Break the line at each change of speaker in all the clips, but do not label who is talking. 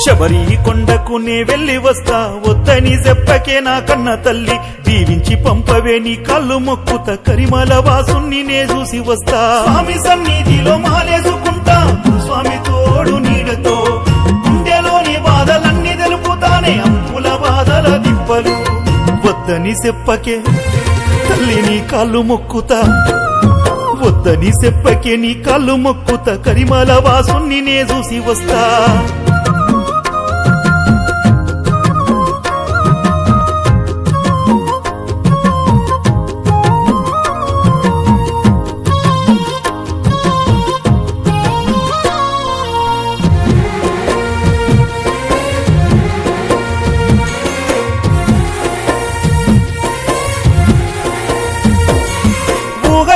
శబరి కొండకు నే వెళ్ళి వస్తా, వద్దని చెప్పకే నా కన్న తల్లి, దీవించి పంపవే నీ కళ్ళు మొక్కుత, కరిమల వాసుని నే చూసి వస్తా. స్వామి సన్నిధిలో మాలేసుకుంటా, స్వామి తోడు నీడతో, గుండెలోని బాధలన్నీ తెలుపుతానే, అప్పుల బాధల దిప్పలు. వద్దని చెప్పకే తల్లి నీ కాళ్ళు మొక్కుతా, వద్దని చెప్పకే నీ కాళ్ళు మొక్కుత, కరిమల వాసుని నే చూసి వస్తా.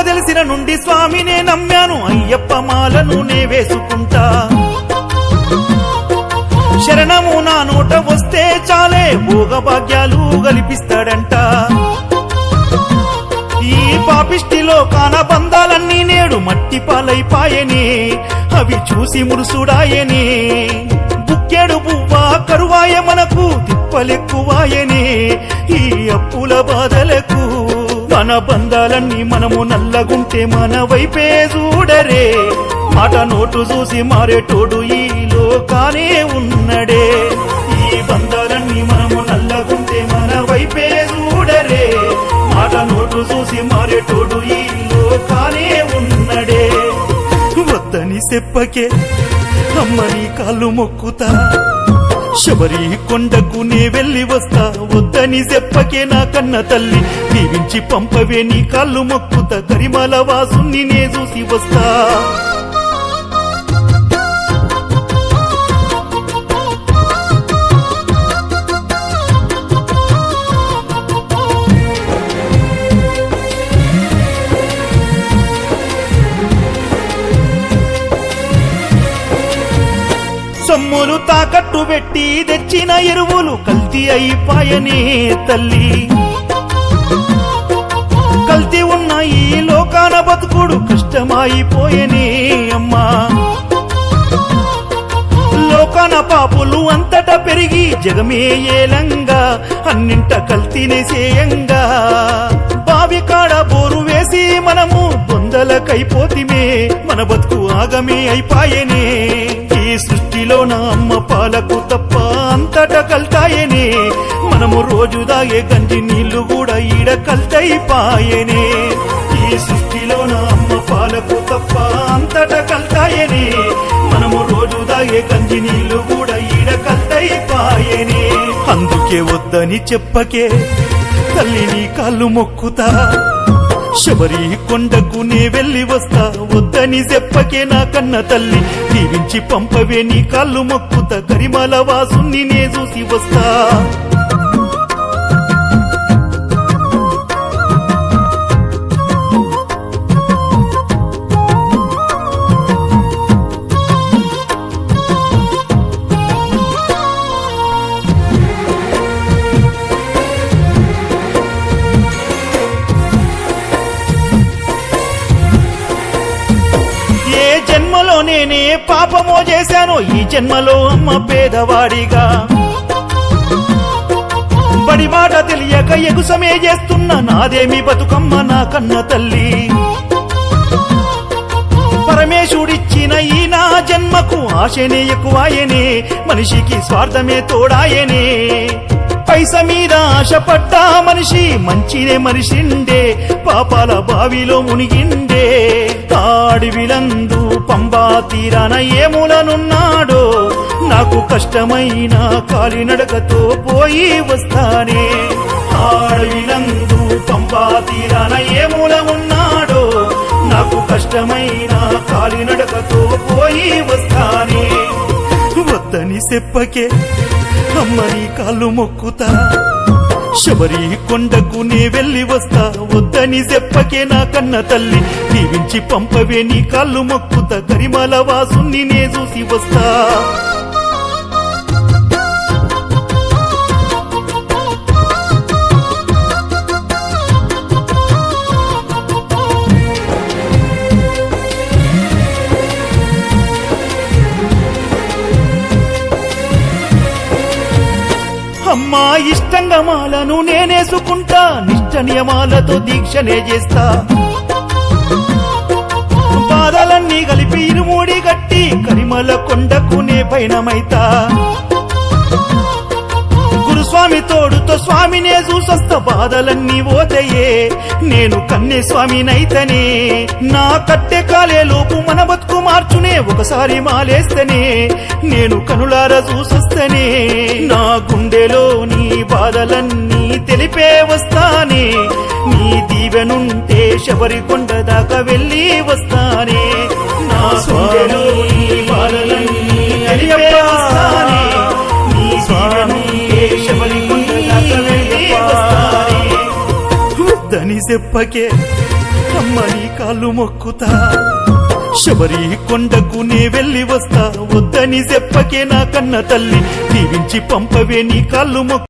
తెలిసిన నుండి స్వామినే నమ్మాను, అయ్యప్ప మాలను నే వేసుకుంటా. శరణము నా నోట వస్తే చాలే, భోగభాగ్యాలు గలిపిస్తాడంట. ఈ పాపిష్టిలో కాన బంధాలన్నీ నేడు మట్టి పాలైపాయనే, అవి చూసి మురుసుడాయనే. బుక్కెడు బువ్వా కరువాయ మనకు, తిప్పలెక్కువాయనే ఈ అప్పుల బాధలకు. మన బంధాలన్నీ మనము నల్లగుంటే మన వైపే చూడరే, మాట నోటు చూసి మారేటోడు ఈ లోకానే ఉన్నడే. ఈ బంధాలన్నీ మనము నల్లగుంటే మన వైపే చూడరే, మాట నోటు చూసి మారేటోడు ఈ లోకానే ఉన్నడే. వద్దని చెప్పకే అమ్మ నీ కాళ్ళు మొక్కుతా, శబరి కొండకు నే వెళ్ళి వస్తా. వద్దని చెప్పకే నా కన్న తల్లి, దీవించి పంపవే నీ కాళ్ళు మొక్కుత, కరిమల వాసుని నే చూసి వస్తా. సొమ్ములు తాకట్టు పెట్టి తెచ్చిన ఎరువులు కల్తీ అయిపాయనే తల్లి. కల్తీ ఉన్న ఈ లోకాన బతుకుడు కష్టమైపోయనే అమ్మా. లోకాన పాపులు అంతటా పెరిగి జగమే ఏలంగా, అన్నింట కల్తీనే చేయంగా. బావి కాడ బోరు వేసి మనము బొందలకైపోతిమే, మన బతుకు ఆగమే అయిపాయనే. ఈ సృష్టిలో నా అమ్మ పాలకు తప్ప అంతటా కల్తాయనే, మనము రోజు దాగే గంజి నీళ్లు కూడా ఈడ కల్తైపాయనే. ఈ సృష్టిలో నా అమ్మ పాలకు తప్ప అంతటా కల్తాయనే, మనము రోజు దాగే గంజి నీళ్లు కూడా ఈడ కల్తైపాయనే. అందుకే వద్దని చెప్పకే తల్లి నీ కాళ్ళు మొక్కుతా, శబరి కొండకు నే వెళ్ళి వస్తా. వద్దని చెప్పకే నా కన్న తల్లి, దీవించి పంపవే నీ కాళ్ళు మొక్కుత, కరిమల వాసుని నే చూసి వస్తా. నేనే పాపమో చేశాను, ఈ జన్మలో అమ్మ పేదవాడిగా. బడి మాట తెలియక ఎగుసమే చేస్తున్న నాదేమి బతుకమ్మ నా కన్న తల్లి. పరమేశుడిచ్చిన ఈ నా జన్మకు ఆశనే ఎక్కువాయనే, మనిషికి స్వార్థమే తోడాయనే. పైస మీద ఆశపడ్డా మనిషి మంచినే మనిషిండే, పాపాల బావిలో మునిగిండే. అడవిలందు పంబా తీరాన ఏములనున్నాడో, నాకు కష్టమైన కాలినడకతో పోయి వస్తానే. అడవిలందు పంబా తీరాన ఏముల ఉన్నాడో, నాకు కష్టమైన కాలినడకతో పోయి వస్తానే. వద్దని చెప్పకే అమ్మ నీ కాళ్ళు మొక్కుతా, శబరి కొండకు నే వెళ్ళి వస్తా. వద్దని చెప్పకే నా కన్న తల్లి, దీవించి పంపవే నీ కాళ్ళు మొక్కుత, కరిమల వాసుని నే చూసి వస్తా. అమ్మా ఇష్టంగా మాలను నేనేసుకుంటా, నిష్ట నియమాలతో దీక్షనే చేస్తా, బాధలన్నీ కలిపి ఇరుమూడి గట్టి కరిమల కొండకునే పైనమైతా, గురుస్వామి తోడుతో స్వామినే చూసొస్తా, బాధలన్నీ పోతయే నేను కన్నే స్వామినైతనే, నా కట్టె కాలే లోపు మన బతుకు మార్చునే, ఒకసారి మాలేస్తనే నేను కనులార చూసొస్తనే, నా గుండెలో నీ బాధలన్నీ తెలిపే వస్తానే, నీ దీవెనుంటే శబరి కొండ దాకా వెళ్ళి వస్తానే, నా గుండెలో నీ బాధలన్నీ తెలిపే వస్తానే, నీ దీవెనుంటే శబరి కొండ దాకా వెళ్ళి వస్తానే. వద్దని చెప్పకే అమ్మ నీ కాళ్ళు మొక్కుతా, శబరి కొండకు నే వెళ్ళి వస్తా, వద్దని చెప్పకే నా కన్న తల్లి, దీవించి పంపవే నీ కాళ్ళు మొక్కు.